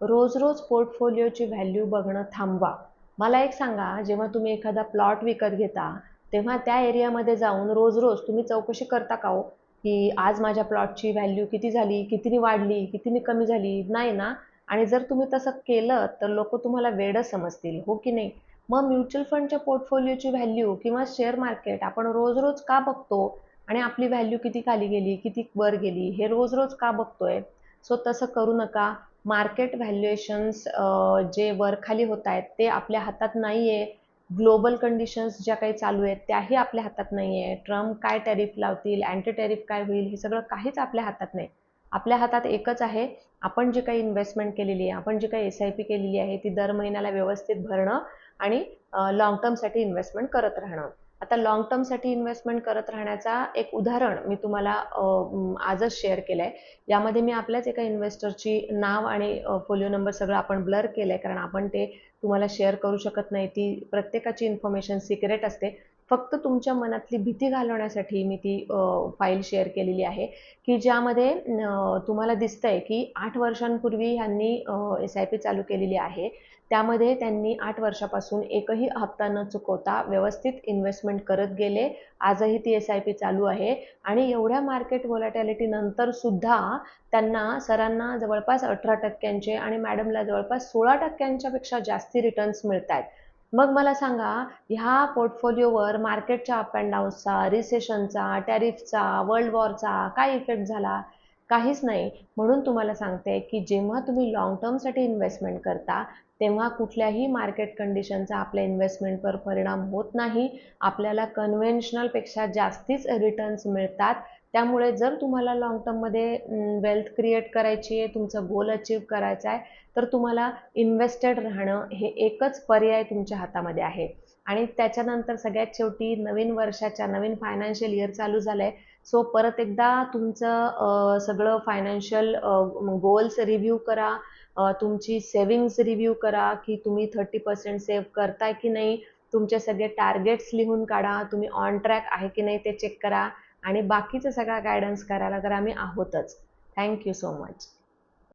रोज रोज पोर्टफोलिओची value बघणं थांबवा. मला एक सांगा, जेव्हा तुम्ही एखादा प्लॉट विकत घेता तेव्हा त्या एरियामध्ये जाऊन रोज रोज तुम्ही चौकशी करता का हो, की आज माझ्या प्लॉटची व्हॅल्यू किती झाली, कितीने वाढली, कितीने कमी झाली? नाही ना. आणि जर तुम्ही तसं केलं तर लोक तुम्हाला वेडं समजतील, हो की नाही? मग म्युच्युअल फंडच्या पोर्टफोलिओची व्हॅल्यू किंवा शेअर मार्केट आपण रोज रोज का बघतो आणि आपली व्हॅल्यू किती खाली गेली, किती वर गेली हे रोज रोज का बघतोय? सो तसं करू नका. मार्केट व्हॅल्युएशन्स जे वर खाली होत आहेत ते आपल्या हातात नाही आहे. ग्लोबल कंडिशन्स ज्या काही चालू आहेत त्याही आपल्या हातात नाही आहे. ट्रम्प काय टॅरिफ लावतील, अँटी टॅरिफ काय होईल, हे सगळं काहीच आपल्या हातात नाही. आपल्या हातात एकच आहे, आपण जी काही इन्व्हेस्टमेंट केलेली आहे, आपण जी काही SIP केलेली आहे ती दर महिन्याला व्यवस्थित भरणं आणि लाँग टर्मसाठी इन्व्हेस्टमेंट करत राहणं. आता लाँग टर्मसाठी इन्व्हेस्टमेंट करत राहण्याचा एक उदाहरण मी तुम्हाला आजच शेअर केलं आहे. यामध्ये मी आपल्याच एका इन्व्हेस्टरची नाव आणि फोलिओ नंबर सगळं आपण ब्लर केलं आहे, कारण आपण ते तुम्हाला शेअर करू शकत नाही. ती प्रत्येकाची इन्फॉर्मेशन सिक्रेट असते. फक्त तुमच्या मनातली भीती घालवण्यासाठी मी ती फाईल शेअर केलेली आहे, की ज्यामध्ये तुम्हाला दिसतंय की 8 वर्षांपूर्वी ह्यांनी SIP चालू केलेली आहे. त्यामध्ये त्यांनी 8 वर्षापासून एकही हप्ता न चुकवता व्यवस्थित इन्व्हेस्टमेंट करत गेले. आजही ती SIP चालू आहे आणि एवढ्या मार्केट व्होलॅटिलिटी नंतर सुद्धा त्यांना सरांना जवळपास 18% आणि मॅडमला जवळपास 16% पेक्षा जास्ती रिटर्न्स मिळत आहेत. मग मला सांगा, ह्या पोर्टफोलिओवर मार्केटच्या अप अँड डाऊन्सचा, रिसेशनचा, टॅरिफचा, वर्ल्ड वॉरचा काय इफेक्ट झाला? काहीच नाही. म्हणून तुम्हाला सांगते की जेव्हा तुम्ही लाँग टर्मसाठी इन्व्हेस्टमेंट करता तेव्हा कुठल्याही मार्केट कंडिशनचा आपल्या इन्व्हेस्टमेंटवर परिणाम होत नाही. आपल्याला कन्व्हेन्शनलपेक्षा जास्तीच रिटर्न्स मिळतात. त्यामुळे जर तुम्हाला लाँग टर्ममध्ये वेल्थ क्रिएट करायची आहे, तुमचं गोल अचीव करायचं आहे, तर तुम्हाला इन्व्हेस्टेड राहणं हे एकच पर्याय तुमच्या हातामध्ये आहे. आणि त्याच्यानंतर सगळ्यात शेवटी नवीन वर्षाच्या नवीन फायनान्शियल इयर चालू झालंय. सो परत एकदा तुमचं सगळं फायनान्शियल गोल्स रिव्ह्यू करा. तुमची सेव्हिंग्ज रिव्ह्यू करा, की तुम्ही 30% सेव्ह करताय की नाही. तुमचे सगळे टार्गेट्स लिहून काढा. तुम्ही ऑन ट्रॅक आहे की नाही ते चेक करा. आणि बाकीचा सगळा गायडन्स करायला तर आम्ही आहोतच. Thank you so much.